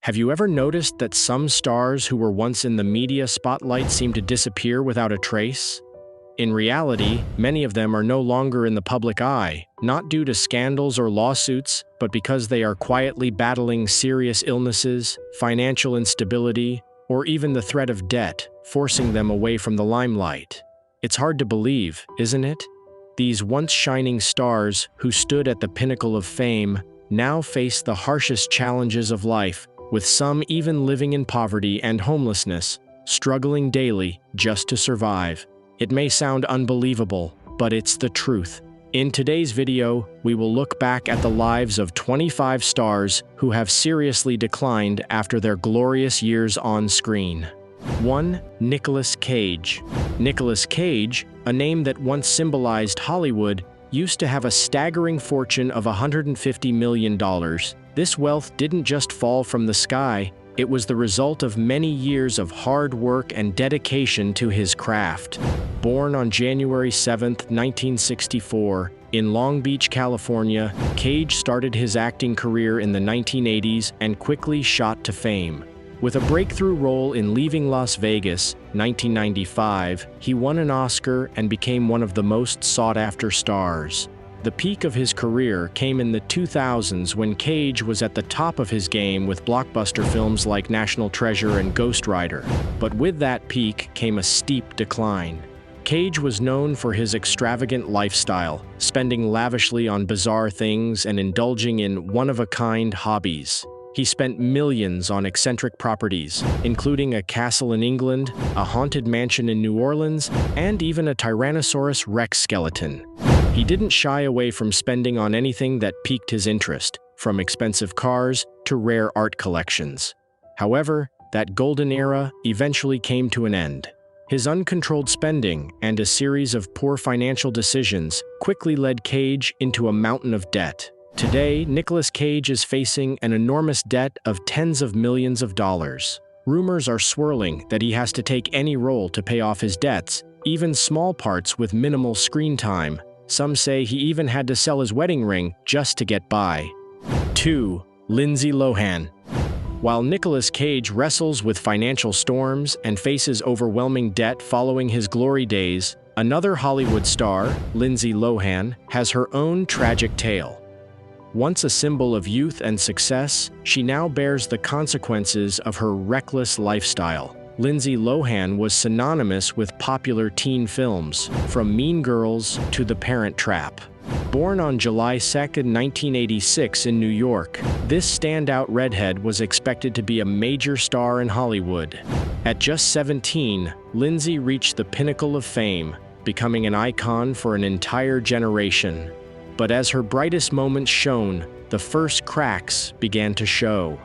Have you ever noticed that some stars who were once in the media spotlight seem to disappear without a trace? In reality, many of them are no longer in the public eye, not due to scandals or lawsuits, but because they are quietly battling serious illnesses, financial instability, or even the threat of debt, forcing them away from the limelight. It's hard to believe, isn't it? These once shining stars, who stood at the pinnacle of fame, now face the harshest challenges of life, with some even living in poverty and homelessness, struggling daily just to survive. It may sound unbelievable, but it's the truth. In today's video, we will look back at the lives of 25 stars who have seriously declined after their glorious years on screen. 1. Nicolas Cage. Nicolas Cage, a name that once symbolized Hollywood, used to have a staggering fortune of $150 million. This wealth didn't just fall from the sky, it was the result of many years of hard work and dedication to his craft. Born on January 7, 1964, in Long Beach, California, Cage started his acting career in the 1980s and quickly shot to fame. With a breakthrough role in Leaving Las Vegas, 1995, he won an Oscar and became one of the most sought-after stars. The peak of his career came in the 2000s when Cage was at the top of his game with blockbuster films like National Treasure and Ghost Rider. But with that peak came a steep decline. Cage was known for his extravagant lifestyle, spending lavishly on bizarre things and indulging in one-of-a-kind hobbies. He spent millions on eccentric properties, including a castle in England, a haunted mansion in New Orleans, and even a Tyrannosaurus Rex skeleton. He didn't shy away from spending on anything that piqued his interest, from expensive cars to rare art collections. However, that golden era eventually came to an end. His uncontrolled spending and a series of poor financial decisions quickly led Cage into a mountain of debt. Today, Nicolas Cage is facing an enormous debt of tens of millions of dollars. Rumors are swirling that he has to take any role to pay off his debts, even small parts with minimal screen time. Some say he even had to sell his wedding ring just to get by. 2. Lindsay Lohan. While Nicolas Cage wrestles with financial storms and faces overwhelming debt following his glory days, another Hollywood star, Lindsay Lohan, has her own tragic tale. Once a symbol of youth and success, she now bears the consequences of her reckless lifestyle. Lindsay Lohan was synonymous with popular teen films, from Mean Girls to The Parent Trap. Born on July 2, 1986 in New York, this standout redhead was expected to be a major star in Hollywood. At just 17, Lindsay reached the pinnacle of fame, becoming an icon for an entire generation. But as her brightest moments shone, the first cracks began to show.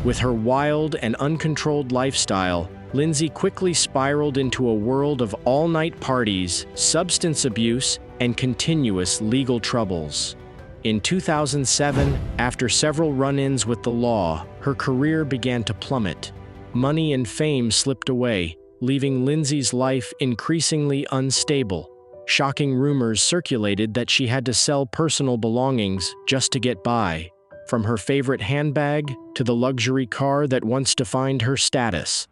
With her wild and uncontrolled lifestyle, Lindsay quickly spiraled into a world of all-night parties, substance abuse, and continuous legal troubles. In 2007, after several run-ins with the law, her career began to plummet. Money and fame slipped away, leaving Lindsay's life increasingly unstable. Shocking rumors circulated that she had to sell personal belongings just to get by, from her favorite handbag to the luxury car that once defined her status.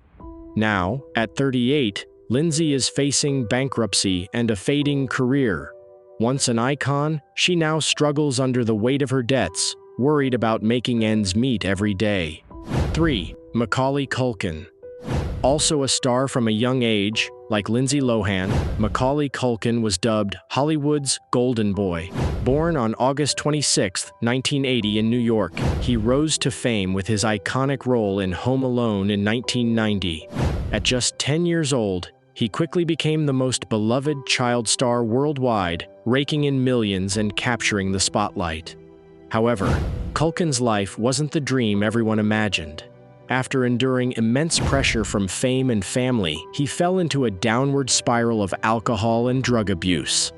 Now, at 38, Lindsay is facing bankruptcy and a fading career. Once an icon, she now struggles under the weight of her debts, worried about making ends meet every day. 3. Macaulay Culkin. Also a star from a young age, like Lindsay Lohan, Macaulay Culkin was dubbed Hollywood's Golden Boy. Born on August 26, 1980 in New York, he rose to fame with his iconic role in Home Alone in 1990. At just 10 years old, he quickly became the most beloved child star worldwide, raking in millions and capturing the spotlight. However, Culkin's life wasn't the dream everyone imagined. After enduring immense pressure from fame and family, he fell into a downward spiral of alcohol and drug abuse.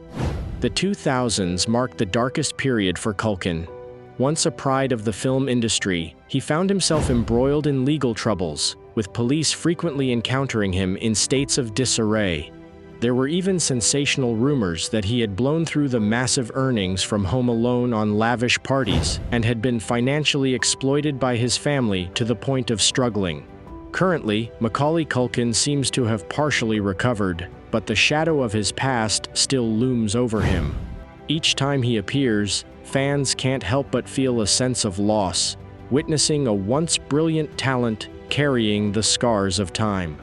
The 2000s marked the darkest period for Culkin. Once a pride of the film industry, he found himself embroiled in legal troubles, with police frequently encountering him in states of disarray. There were even sensational rumors that he had blown through the massive earnings from Home Alone on lavish parties and had been financially exploited by his family to the point of struggling. Currently, Macaulay Culkin seems to have partially recovered, but the shadow of his past still looms over him. Each time he appears, fans can't help but feel a sense of loss, witnessing a once brilliant talent carrying the scars of time.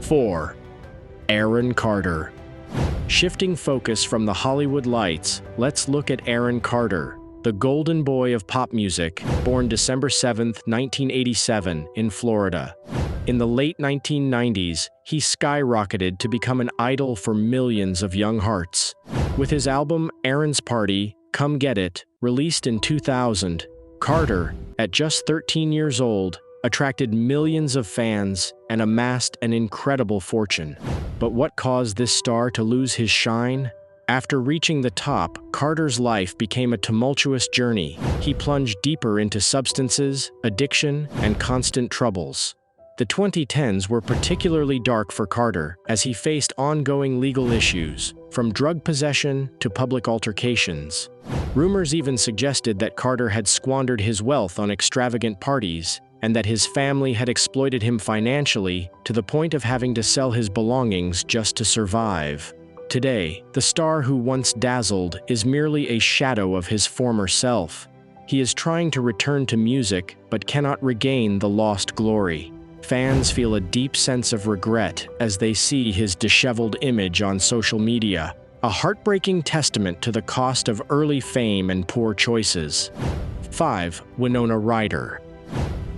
4. Aaron Carter. Shifting focus from the Hollywood lights, let's look at Aaron Carter, the golden boy of pop music, born December 7, 1987, in Florida. In the late 1990s, he skyrocketed to become an idol for millions of young hearts. With his album Aaron's Party, Come Get It, released in 2000, Carter, at just 13 years old, attracted millions of fans and amassed an incredible fortune. But what caused this star to lose his shine? After reaching the top, Carter's life became a tumultuous journey. He plunged deeper into substances, addiction, and constant troubles. The 2010s were particularly dark for Carter as he faced ongoing legal issues, from drug possession to public altercations. Rumors even suggested that Carter had squandered his wealth on extravagant parties and that his family had exploited him financially to the point of having to sell his belongings just to survive. Today, the star who once dazzled is merely a shadow of his former self. He is trying to return to music but cannot regain the lost glory. Fans feel a deep sense of regret as they see his disheveled image on social media, a heartbreaking testament to the cost of early fame and poor choices. 5. Winona Ryder.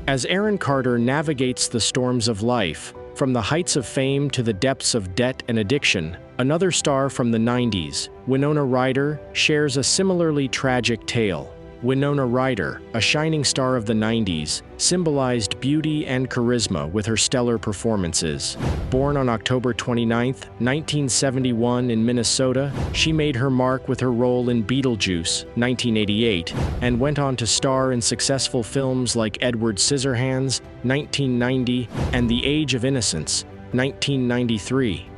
As Aaron Carter navigates the storms of life, from the heights of fame to the depths of debt and addiction, another star from the 90s, Winona Ryder, shares a similarly tragic tale. Winona Ryder, a shining star of the 90s, symbolized beauty and charisma with her stellar performances. Born on October 29, 1971 in Minnesota, she made her mark with her role in Beetlejuice, 1988, and went on to star in successful films like Edward Scissorhands, 1990, and The Age of Innocence, 1993.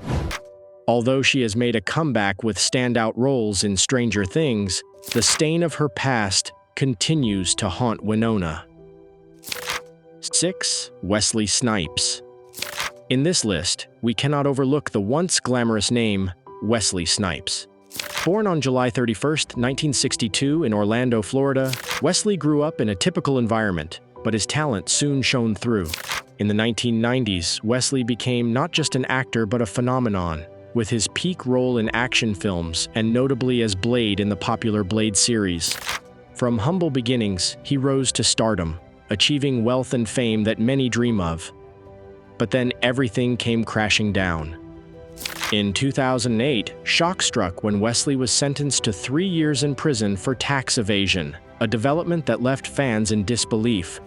Although she has made a comeback with standout roles in Stranger Things, the stain of her past continues to haunt Winona. 6. Wesley Snipes. In this list, we cannot overlook the once glamorous name, Wesley Snipes. Born on July 31, 1962 in Orlando, Florida, Wesley grew up in a typical environment, but his talent soon shone through. In the 1990s, Wesley became not just an actor but a phenomenon, with his peak role in action films and notably as Blade in the popular Blade series. From humble beginnings, he rose to stardom, achieving wealth and fame that many dream of. But then everything came crashing down. In 2008, shock struck when Wesley was sentenced to 3 years in prison for tax evasion, a development that left fans in disbelief.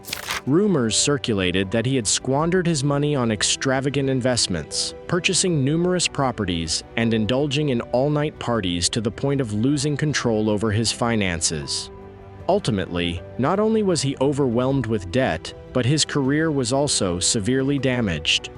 Rumors circulated that he had squandered his money on extravagant investments, purchasing numerous properties, and indulging in all-night parties to the point of losing control over his finances. Ultimately, not only was he overwhelmed with debt, but his career was also severely damaged.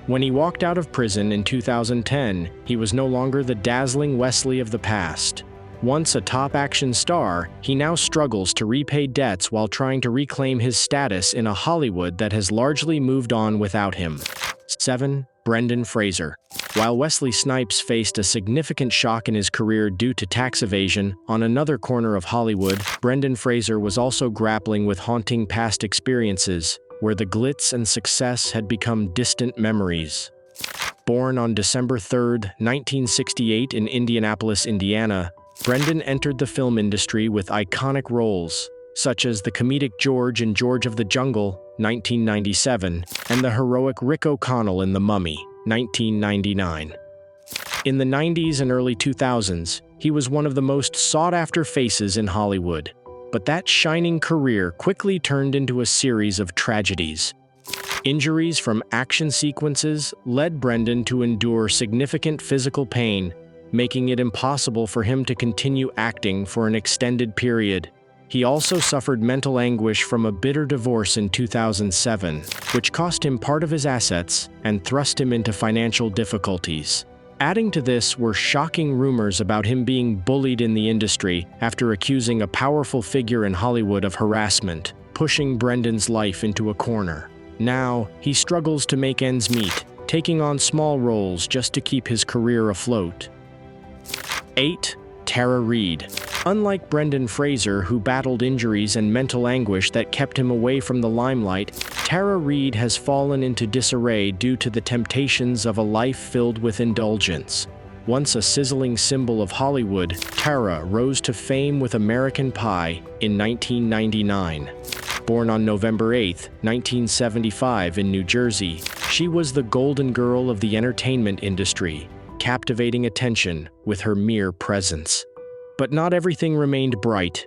When he walked out of prison in 2010, he was no longer the dazzling Wesley of the past. Once a top action star, he now struggles to repay debts while trying to reclaim his status in a Hollywood that has largely moved on without him. 7. Brendan Fraser. While Wesley Snipes faced a significant shock in his career due to tax evasion, on another corner of Hollywood, Brendan Fraser was also grappling with haunting past experiences, where the glitz and success had become distant memories. Born on December 3, 1968 in Indianapolis, Indiana, Brendan entered the film industry with iconic roles, such as the comedic George in George of the Jungle, 1997, and the heroic Rick O'Connell in The Mummy, 1999. In the 90s and early 2000s, he was one of the most sought-after faces in Hollywood, but that shining career quickly turned into a series of tragedies. Injuries from action sequences led Brendan to endure significant physical pain, making it impossible for him to continue acting for an extended period. He also suffered mental anguish from a bitter divorce in 2007, which cost him part of his assets and thrust him into financial difficulties. Adding to this were shocking rumors about him being bullied in the industry after accusing a powerful figure in Hollywood of harassment, pushing Brendan's life into a corner. Now, he struggles to make ends meet, taking on small roles just to keep his career afloat. 8. Tara Reid. Unlike Brendan Fraser, who battled injuries and mental anguish that kept him away from the limelight, Tara Reid has fallen into disarray due to the temptations of a life filled with indulgence. Once a sizzling symbol of Hollywood, Tara rose to fame with American Pie in 1999. Born on November 8, 1975 in New Jersey, she was the golden girl of the entertainment industry, captivating attention with her mere presence. But not everything remained bright.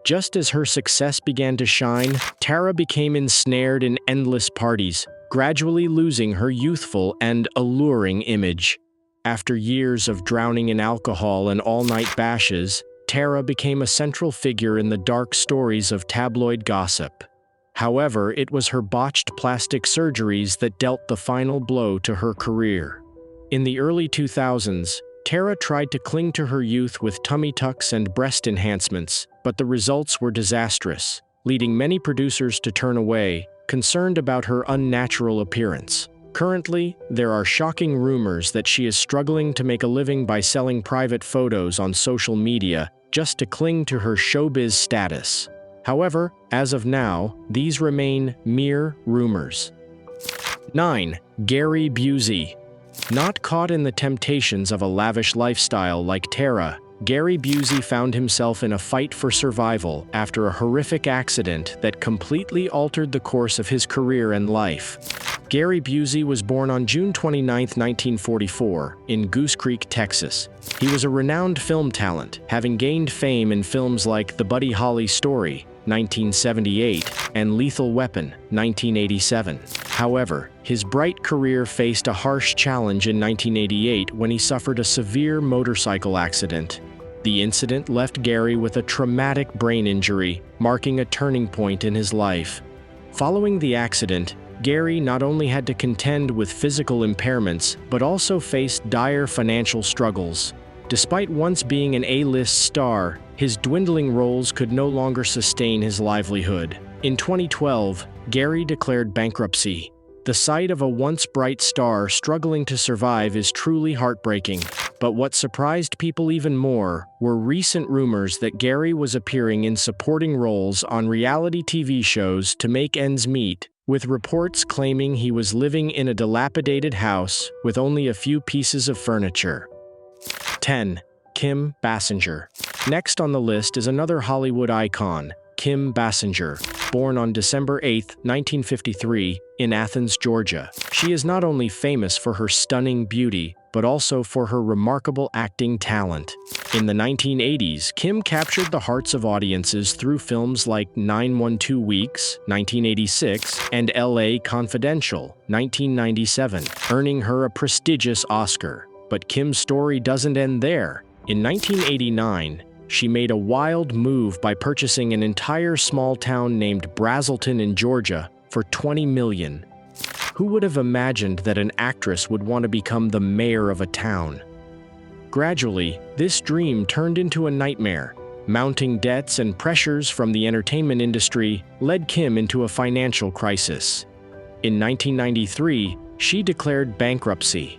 Just as her success began to shine, Tara became ensnared in endless parties, gradually losing her youthful and alluring image. After years of drowning in alcohol and all-night bashes, Tara became a central figure in the dark stories of tabloid gossip. However, it was her botched plastic surgeries that dealt the final blow to her career. In the early 2000s, Tara tried to cling to her youth with tummy tucks and breast enhancements, but the results were disastrous, leading many producers to turn away, concerned about her unnatural appearance. Currently, there are shocking rumors that she is struggling to make a living by selling private photos on social media just to cling to her showbiz status. However, as of now, these remain mere rumors. 9. Gary Busey. Not caught in the temptations of a lavish lifestyle like Tara, Gary Busey found himself in a fight for survival after a horrific accident that completely altered the course of his career and life. Gary Busey was born on June 29, 1944, in Goose Creek, Texas. He was a renowned film talent, having gained fame in films like The Buddy Holly Story, 1978, and Lethal Weapon, 1987. However, his bright career faced a harsh challenge in 1988 when he suffered a severe motorcycle accident. The incident left Gary with a traumatic brain injury, marking a turning point in his life. Following the accident, Gary not only had to contend with physical impairments, but also faced dire financial struggles. Despite once being an A-list star, his dwindling roles could no longer sustain his livelihood. In 2012, Gary declared bankruptcy. The sight of a once bright star struggling to survive is truly heartbreaking. But what surprised people even more were recent rumors that Gary was appearing in supporting roles on reality TV shows to make ends meet, with reports claiming he was living in a dilapidated house with only a few pieces of furniture. 10. Kim Basinger. Next on the list is another Hollywood icon, Kim Basinger. Born on December 8, 1953, in Athens, Georgia. She is not only famous for her stunning beauty, but also for her remarkable acting talent. In the 1980s, Kim captured the hearts of audiences through films like 912 Weeks, 1986, and LA Confidential, 1997, earning her a prestigious Oscar. But Kim's story doesn't end there. In 1989, she made a wild move by purchasing an entire small town named Brazelton in Georgia for $20 million. Who would have imagined that an actress would want to become the mayor of a town? Gradually, this dream turned into a nightmare. Mounting debts and pressures from the entertainment industry led Kim into a financial crisis. In 1993, she declared bankruptcy.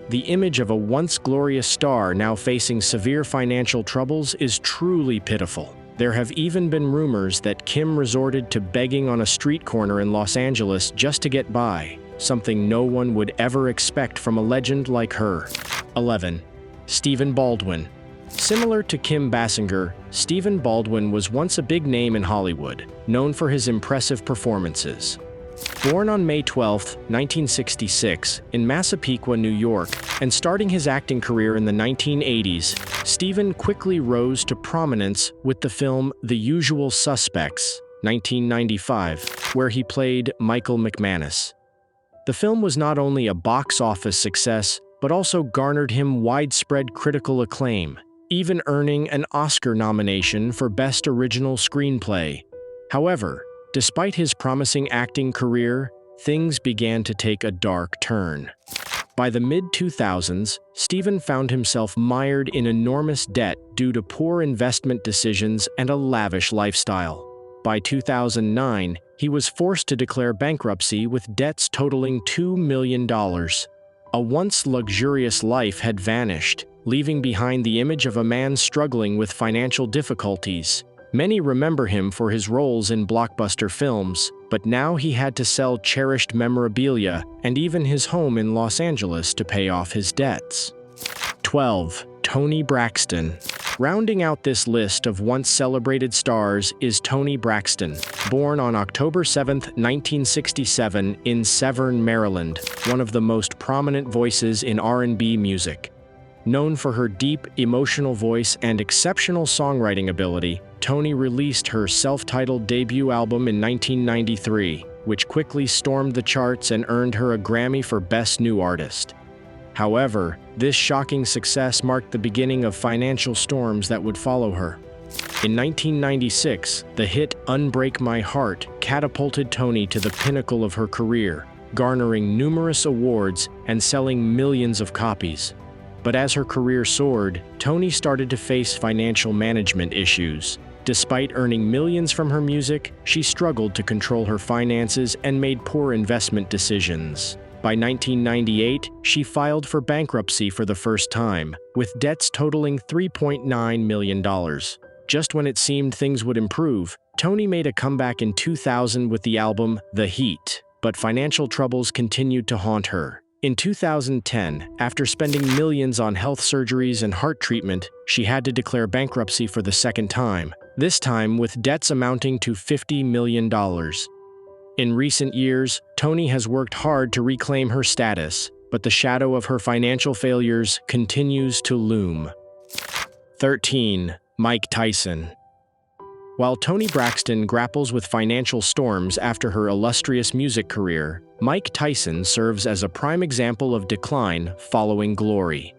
The image of a once glorious star now facing severe financial troubles is truly pitiful. There have even been rumors that Kim resorted to begging on a street corner in Los Angeles just to get by, something no one would ever expect from a legend like her. 11. Stephen Baldwin. Similar to Kim Basinger, Stephen Baldwin was once a big name in Hollywood, known for his impressive performances. Born on May 12, 1966, in Massapequa, New York, and starting his acting career in the 1980s, Stephen quickly rose to prominence with the film The Usual Suspects, 1995, where he played Michael McManus. The film was not only a box office success, but also garnered him widespread critical acclaim, even earning an Oscar nomination for Best Original Screenplay. However, despite his promising acting career, things began to take a dark turn. By the mid-2000s, Stephen found himself mired in enormous debt due to poor investment decisions and a lavish lifestyle. By 2009, he was forced to declare bankruptcy with debts totaling $2 million. A once luxurious life had vanished, leaving behind the image of a man struggling with financial difficulties. Many remember him for his roles in blockbuster films, but now he had to sell cherished memorabilia and even his home in Los Angeles to pay off his debts. 12. Toni Braxton. Rounding out this list of once celebrated stars is Toni Braxton, born on October 7, 1967 in Severn, Maryland, one of the most prominent voices in R&B music. Known for her deep, emotional voice and exceptional songwriting ability, Toni released her self-titled debut album in 1993, which quickly stormed the charts and earned her a Grammy for Best New Artist. However, this shocking success marked the beginning of financial storms that would follow her. In 1996, the hit Unbreak My Heart catapulted Toni to the pinnacle of her career, garnering numerous awards and selling millions of copies. But as her career soared, Toni started to face financial management issues. Despite earning millions from her music, she struggled to control her finances and made poor investment decisions. By 1998, she filed for bankruptcy for the first time, with debts totaling $3.9 million. Just when it seemed things would improve, Toni made a comeback in 2000 with the album The Heat, but financial troubles continued to haunt her. In 2010, after spending millions on health surgeries and heart treatment, she had to declare bankruptcy for the second time, this time with debts amounting to $50 million. In recent years, Toni has worked hard to reclaim her status, but the shadow of her financial failures continues to loom. 13. Mike Tyson. While Toni Braxton grapples with financial storms after her illustrious music career, Mike Tyson serves as a prime example of decline following glory.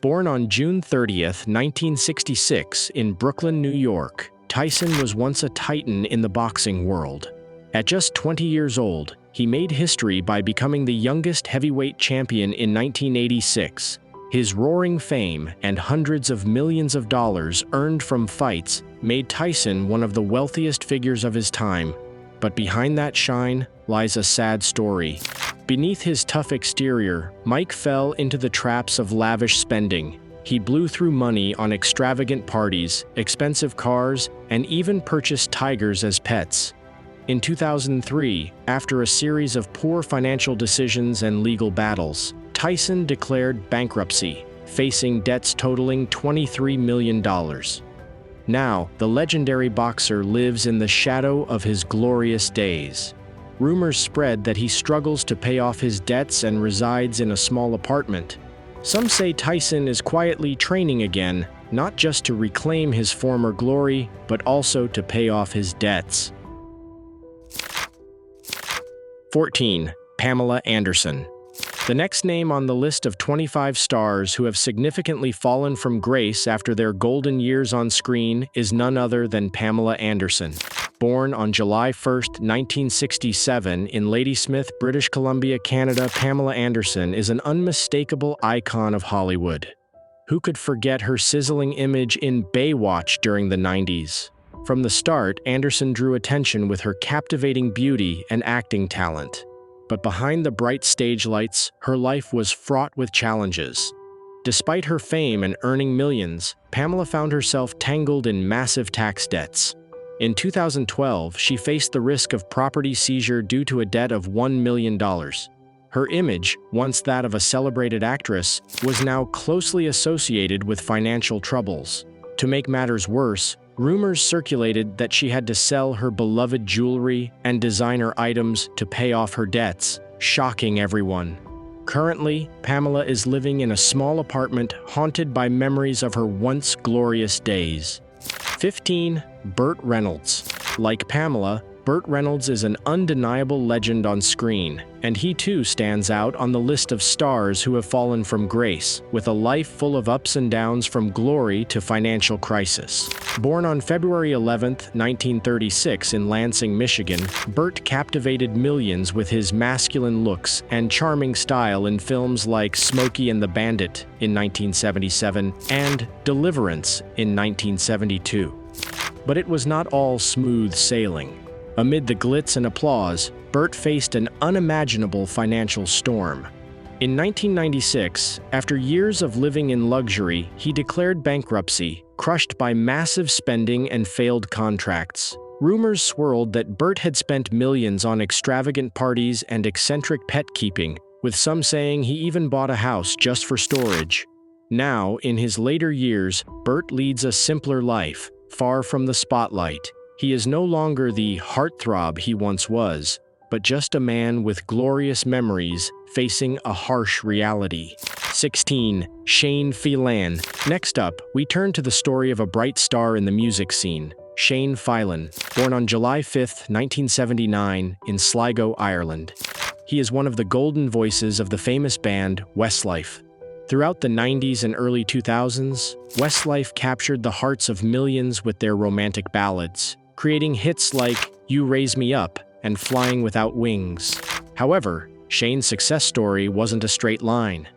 Born on June 30, 1966, in Brooklyn, New York, Tyson was once a titan in the boxing world. At just 20 years old, he made history by becoming the youngest heavyweight champion in 1986. His roaring fame and hundreds of millions of dollars earned from fights made Tyson one of the wealthiest figures of his time. But behind that shine lies a sad story. Beneath his tough exterior, Mike fell into the traps of lavish spending. He blew through money on extravagant parties, expensive cars, and even purchased tigers as pets. In 2003, after a series of poor financial decisions and legal battles, Tyson declared bankruptcy, facing debts totaling $23 million. Now, the legendary boxer lives in the shadow of his glorious days. Rumors spread that he struggles to pay off his debts and resides in a small apartment. Some say Tyson is quietly training again, not just to reclaim his former glory, but also to pay off his debts. 14. Pamela Anderson. The next name on the list of 25 stars who have significantly fallen from grace after their golden years on screen is none other than Pamela Anderson. Born on July 1, 1967 in Ladysmith, British Columbia, Canada, Pamela Anderson is an unmistakable icon of Hollywood. Who could forget her sizzling image in Baywatch during the 90s? From the start, Anderson drew attention with her captivating beauty and acting talent. But behind the bright stage lights, her life was fraught with challenges. Despite her fame and earning millions, Pamela found herself tangled in massive tax debts. In 2012, she faced the risk of property seizure due to a debt of $1 million. Her image, once that of a celebrated actress, was now closely associated with financial troubles. To make matters worse, rumors circulated that she had to sell her beloved jewelry and designer items to pay off her debts, shocking everyone. Currently, Pamela is living in a small apartment haunted by memories of her once glorious days. 15. Burt Reynolds. Like Pamela, Burt Reynolds is an undeniable legend on screen, and he too stands out on the list of stars who have fallen from grace, with a life full of ups and downs from glory to financial crisis. Born on February 11, 1936 in Lansing, Michigan, Burt captivated millions with his masculine looks and charming style in films like Smokey and the Bandit in 1977 and Deliverance in 1972. But it was not all smooth sailing. Amid the glitz and applause, Burt faced an unimaginable financial storm. In 1996, after years of living in luxury, he declared bankruptcy, crushed by massive spending and failed contracts. Rumors swirled that Burt had spent millions on extravagant parties and eccentric pet keeping, with some saying he even bought a house just for storage. Now, in his later years, Burt leads a simpler life, far from the spotlight. He is no longer the heartthrob he once was, but just a man with glorious memories facing a harsh reality. 16. Shane Phelan. Next up, we turn to the story of a bright star in the music scene, Shane Phelan, born on July 5, 1979, in Sligo, Ireland. He is one of the golden voices of the famous band Westlife. Throughout the 90s and early 2000s, Westlife captured the hearts of millions with their romantic ballads, creating hits like You Raise Me Up and Flying Without Wings. However, Shane's success story wasn't a straight line.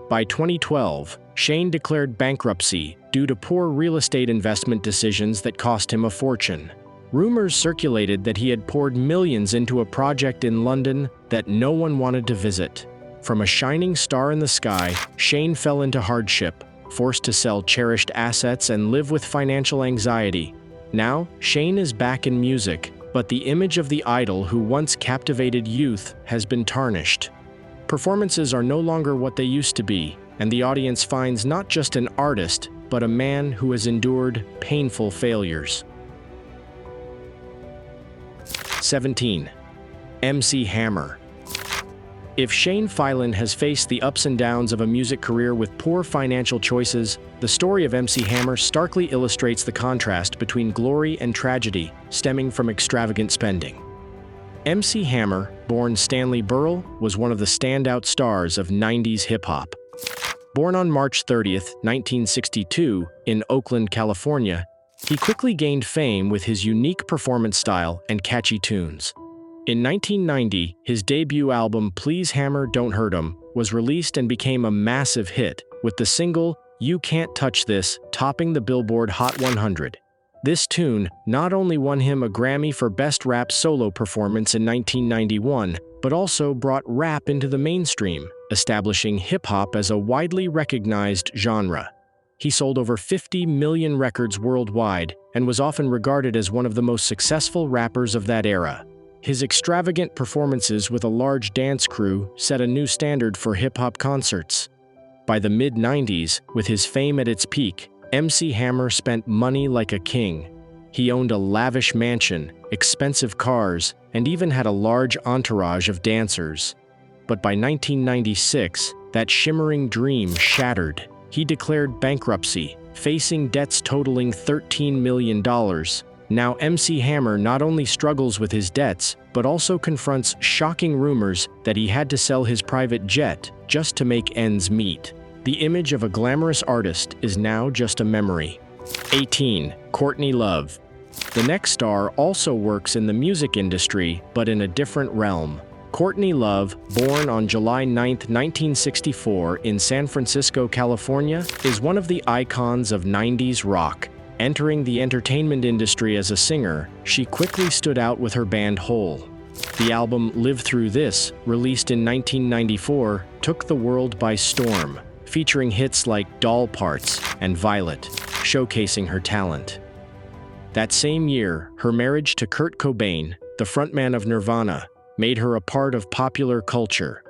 By 2012, Shane declared bankruptcy due to poor real estate investment decisions that cost him a fortune. Rumors circulated that he had poured millions into a project in London that no one wanted to visit. From a shining star in the sky, Shane fell into hardship, forced to sell cherished assets and live with financial anxiety. Now, Shane is back in music, but the image of the idol who once captivated youth has been tarnished. Performances are no longer what they used to be, and the audience finds not just an artist, but a man who has endured painful failures. 17. MC Hammer. If Shane Phelan has faced the ups and downs of a music career with poor financial choices, the story of MC Hammer starkly illustrates the contrast between glory and tragedy stemming from extravagant spending. MC Hammer, born Stanley Burrell, was one of the standout stars of 90s hip-hop. Born on March 30, 1962, in Oakland, California, he quickly gained fame with his unique performance style and catchy tunes. In 1990, his debut album Please Hammer Don't Hurt 'Em was released and became a massive hit, with the single You Can't Touch This topping the Billboard Hot 100. This tune not only won him a Grammy for Best Rap Solo Performance in 1991, but also brought rap into the mainstream, establishing hip-hop as a widely recognized genre. He sold over 50 million records worldwide and was often regarded as one of the most successful rappers of that era. His extravagant performances with a large dance crew set a new standard for hip-hop concerts. By the mid-90s, with his fame at its peak, MC Hammer spent money like a king. He owned a lavish mansion, expensive cars, and even had a large entourage of dancers. But by 1996, that shimmering dream shattered. He declared bankruptcy, facing debts totaling $13 million. Now MC Hammer not only struggles with his debts, but also confronts shocking rumors that he had to sell his private jet just to make ends meet. The image of a glamorous artist is now just a memory. 18. Courtney Love. The next star also works in the music industry, but in a different realm. Courtney Love, born on July 9, 1964 in San Francisco, California, is one of the icons of 90s rock. Entering the entertainment industry as a singer, she quickly stood out with her band Hole. The album Live Through This, released in 1994, took the world by storm, featuring hits like Doll Parts and Violet, showcasing her talent. That same year, her marriage to Kurt Cobain, the frontman of Nirvana, made her a part of popular culture.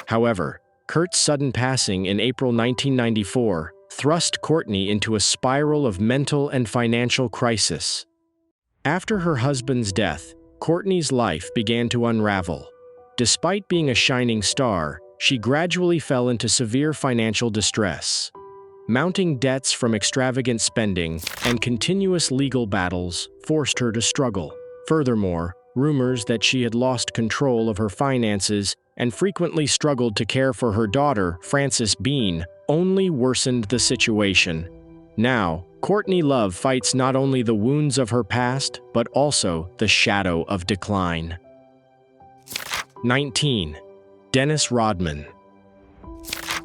However, Kurt's sudden passing in April 1994 thrust Courtney into a spiral of mental and financial crisis. After her husband's death, Courtney's life began to unravel. Despite being a shining star, she gradually fell into severe financial distress. Mounting debts from extravagant spending and continuous legal battles forced her to struggle. Furthermore, Rumors that she had lost control of her finances and frequently struggled to care for her daughter, Frances Bean, only worsened the situation. Now, Courtney Love fights not only the wounds of her past, but also the shadow of decline. 19. Dennis Rodman.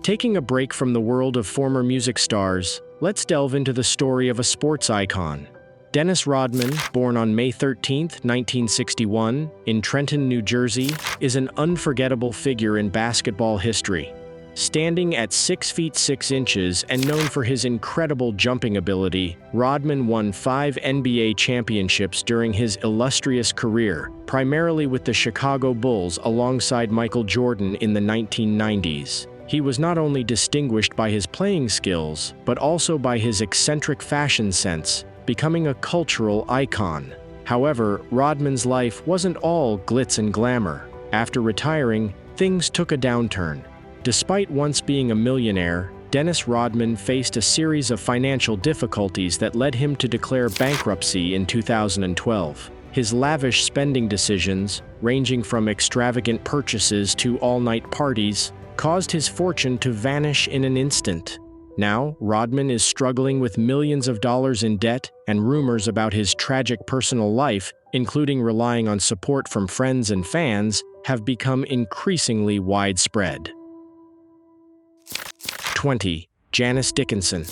Taking a break from the world of former music stars, let's delve into the story of a sports icon. Dennis Rodman, born on May 13, 1961, in Trenton, New Jersey, is an unforgettable figure in basketball history. Standing at 6 feet 6 inches and known for his incredible jumping ability, Rodman won 5 NBA championships during his illustrious career, primarily with the Chicago Bulls alongside Michael Jordan in the 1990s. He was not only distinguished by his playing skills, but also by his eccentric fashion sense, becoming a cultural icon. However, Rodman's life wasn't all glitz and glamour. After retiring, things took a downturn. Despite once being a millionaire, Dennis Rodman faced a series of financial difficulties that led him to declare bankruptcy in 2012. His lavish spending decisions, ranging from extravagant purchases to all-night parties, caused his fortune to vanish in an instant. Now, Rodman is struggling with millions of dollars in debt, and rumors about his tragic personal life, including relying on support from friends and fans, have become increasingly widespread. 20. Janice Dickinson.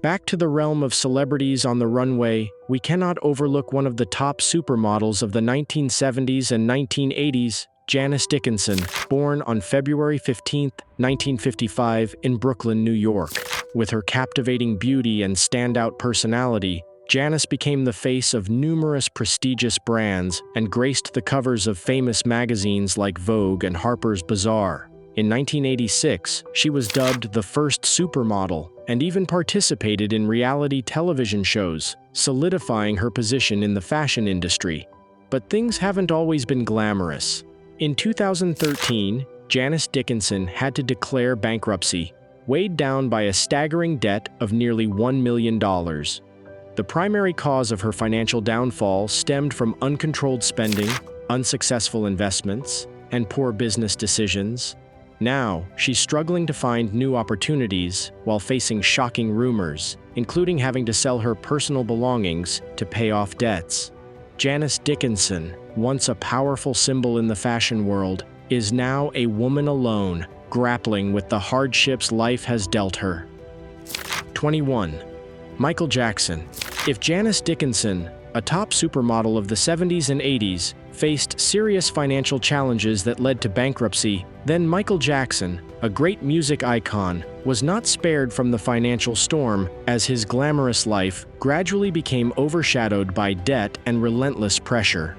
Back to the realm of celebrities on the runway, we cannot overlook one of the top supermodels of the 1970s and 1980s, Janice Dickinson, born on February 15, 1955, in Brooklyn, New York. With her captivating beauty and standout personality, Janice became the face of numerous prestigious brands and graced the covers of famous magazines like Vogue and Harper's Bazaar. In 1986, she was dubbed the first supermodel and even participated in reality television shows, solidifying her position in the fashion industry. But things haven't always been glamorous. In 2013, Janice Dickinson had to declare bankruptcy, weighed down by a staggering debt of nearly $1 million. The primary cause of her financial downfall stemmed from uncontrolled spending, unsuccessful investments, and poor business decisions. Now, she's struggling to find new opportunities while facing shocking rumors, including having to sell her personal belongings to pay off debts. Janice Dickinson, once a powerful symbol in the fashion world, is now a woman alone, grappling with the hardships life has dealt her. 21. Michael Jackson. If Janice Dickinson, a top supermodel of the 70s and 80s, faced serious financial challenges that led to bankruptcy, then Michael Jackson, a great music icon, was not spared from the financial storm, as his glamorous life gradually became overshadowed by debt and relentless pressure.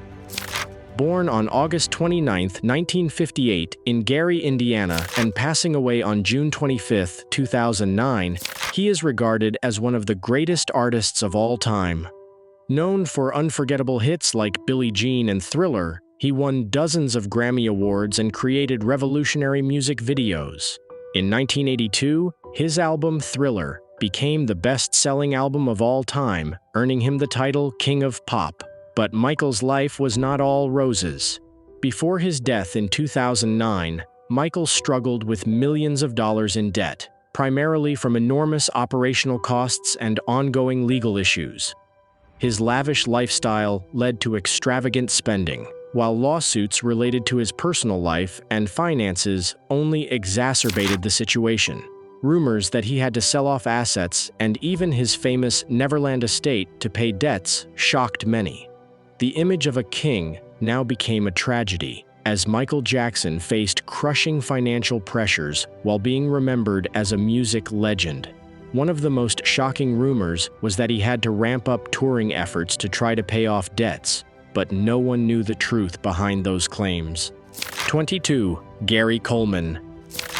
Born on August 29, 1958, in Gary, Indiana, and passing away on June 25, 2009, he is regarded as one of the greatest artists of all time. Known for unforgettable hits like Billie Jean and Thriller, he won dozens of Grammy Awards and created revolutionary music videos. In 1982, his album Thriller became the best-selling album of all time, earning him the title King of Pop. But Michael's life was not all roses. Before his death in 2009, Michael struggled with millions of dollars in debt, primarily from enormous operational costs and ongoing legal issues. His lavish lifestyle led to extravagant spending, while lawsuits related to his personal life and finances only exacerbated the situation. Rumors that he had to sell off assets and even his famous Neverland estate to pay debts shocked many. The image of a king now became a tragedy, as Michael Jackson faced crushing financial pressures while being remembered as a music legend. One of the most shocking rumors was that he had to ramp up touring efforts to try to pay off debts, but no one knew the truth behind those claims. 22. Gary Coleman.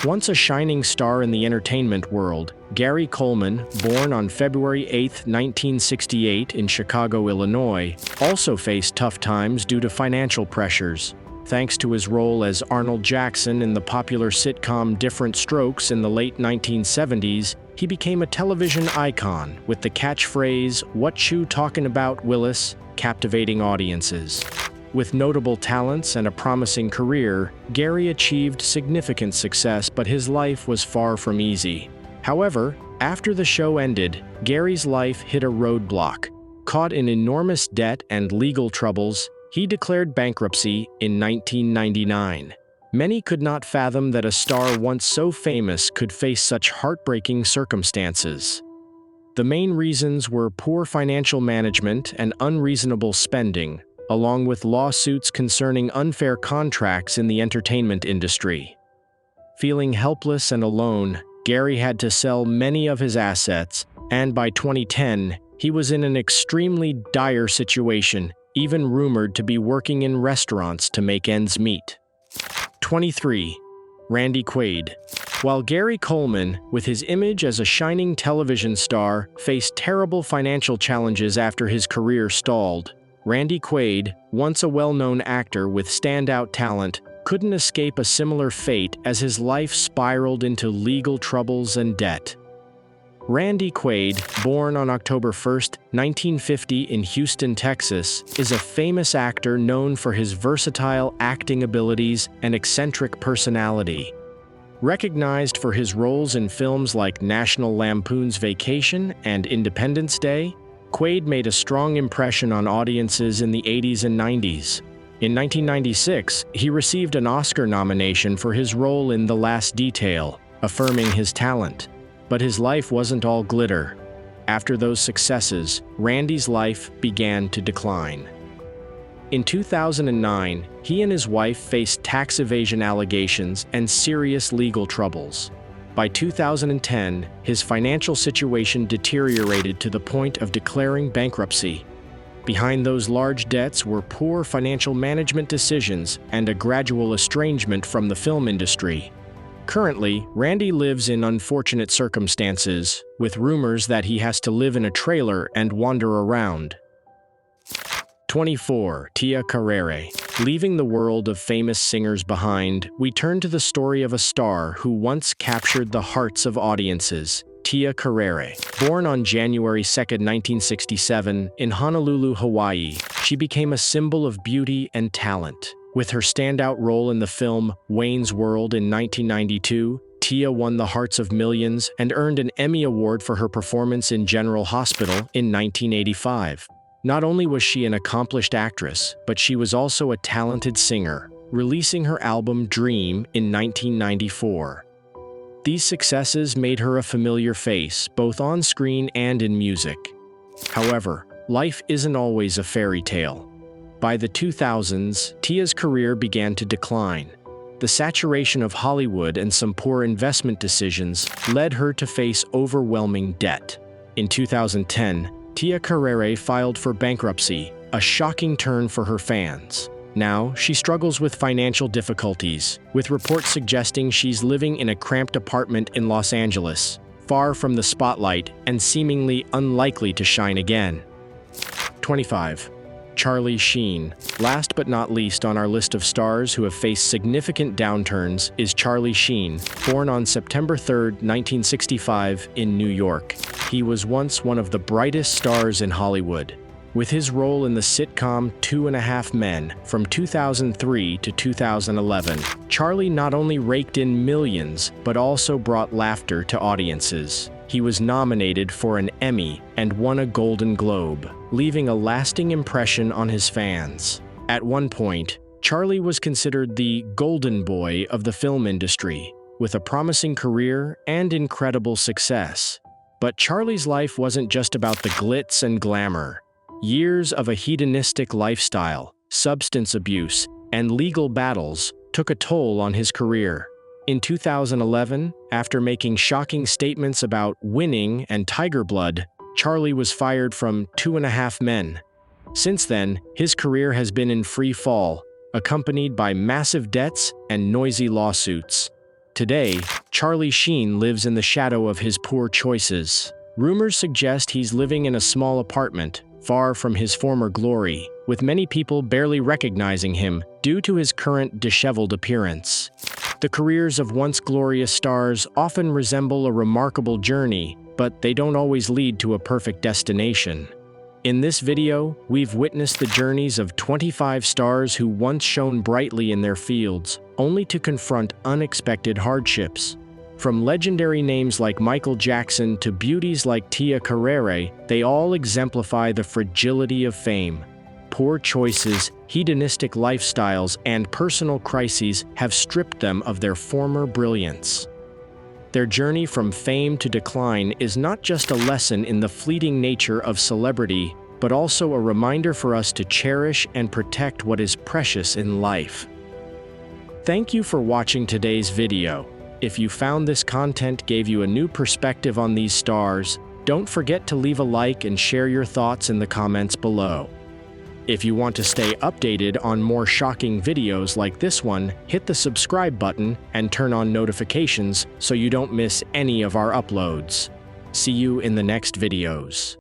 Once a shining star in the entertainment world, Gary Coleman, born on February 8, 1968 in Chicago, Illinois, also faced tough times due to financial pressures. Thanks to his role as Arnold Jackson in the popular sitcom Different Strokes in the late 1970s, he became a television icon with the catchphrase, "What you talkin' about, Willis?" captivating audiences. With notable talents and a promising career, Gary achieved significant success, but his life was far from easy. However, after the show ended, Gary's life hit a roadblock. Caught in enormous debt and legal troubles, he declared bankruptcy in 1999. Many could not fathom that a star once so famous could face such heartbreaking circumstances. The main reasons were poor financial management and unreasonable spending, along with lawsuits concerning unfair contracts in the entertainment industry. Feeling helpless and alone, Gary had to sell many of his assets, and by 2010, he was in an extremely dire situation, even rumored to be working in restaurants to make ends meet. 23. Randy Quaid. While Gary Coleman, with his image as a shining television star, faced terrible financial challenges after his career stalled, Randy Quaid, once a well-known actor with standout talent, couldn't escape a similar fate as his life spiraled into legal troubles and debt. Randy Quaid, born on October 1, 1950 in Houston, Texas, is a famous actor known for his versatile acting abilities and eccentric personality. Recognized for his roles in films like National Lampoon's Vacation and Independence Day, Quaid made a strong impression on audiences in the 80s and 90s. In 1996, he received an Oscar nomination for his role in The Last Detail, affirming his talent. But his life wasn't all glitter. After those successes, Randy's life began to decline. In 2009, he and his wife faced tax evasion allegations and serious legal troubles. By 2010, his financial situation deteriorated to the point of declaring bankruptcy. Behind those large debts were poor financial management decisions and a gradual estrangement from the film industry. Currently, Randy lives in unfortunate circumstances, with rumors that he has to live in a trailer and wander around. 24. Tia Carrere. Leaving the world of famous singers behind, we turn to the story of a star who once captured the hearts of audiences, Tia Carrere. Born on January 2, 1967, in Honolulu, Hawaii, she became a symbol of beauty and talent. With her standout role in the film Wayne's World in 1992, Tia won the hearts of millions and earned an Emmy Award for her performance in General Hospital in 1985. Not only was she an accomplished actress, but she was also a talented singer, releasing her album Dream in 1994. These successes made her a familiar face, both on screen and in music. However, life isn't always a fairy tale. By the 2000s, Tia's career began to decline. The saturation of Hollywood and some poor investment decisions led her to face overwhelming debt. In 2010, Tia Carrere filed for bankruptcy, a shocking turn for her fans. Now, she struggles with financial difficulties, with reports suggesting she's living in a cramped apartment in Los Angeles, far from the spotlight and seemingly unlikely to shine again. 25. Charlie Sheen. Last but not least on our list of stars who have faced significant downturns is Charlie Sheen, born on September 3, 1965, in New York. He was once one of the brightest stars in Hollywood. With his role in the sitcom 2.5 Men from 2003 to 2011, Charlie not only raked in millions, but also brought laughter to audiences. He was nominated for an Emmy and won a Golden Globe, leaving a lasting impression on his fans. At one point, Charlie was considered the golden boy of the film industry, with a promising career and incredible success. But Charlie's life wasn't just about the glitz and glamour. Years of a hedonistic lifestyle, substance abuse, and legal battles took a toll on his career. In 2011, after making shocking statements about winning and Tiger Blood, Charlie was fired from 2.5 Men. Since then, his career has been in free fall, accompanied by massive debts and noisy lawsuits. Today, Charlie Sheen lives in the shadow of his poor choices. Rumors suggest he's living in a small apartment, far from his former glory, with many people barely recognizing him due to his current disheveled appearance. The careers of once glorious stars often resemble a remarkable journey, but they don't always lead to a perfect destination. In this video, we've witnessed the journeys of 25 stars who once shone brightly in their fields, only to confront unexpected hardships. From legendary names like Michael Jackson to beauties like Tia Carrere, they all exemplify the fragility of fame. Poor choices, hedonistic lifestyles, and personal crises have stripped them of their former brilliance. Their journey from fame to decline is not just a lesson in the fleeting nature of celebrity, but also a reminder for us to cherish and protect what is precious in life. Thank you for watching today's video. If you found this content gave you a new perspective on these stars, don't forget to leave a like and share your thoughts in the comments below. If you want to stay updated on more shocking videos like this one, hit the subscribe button and turn on notifications so you don't miss any of our uploads. See you in the next videos.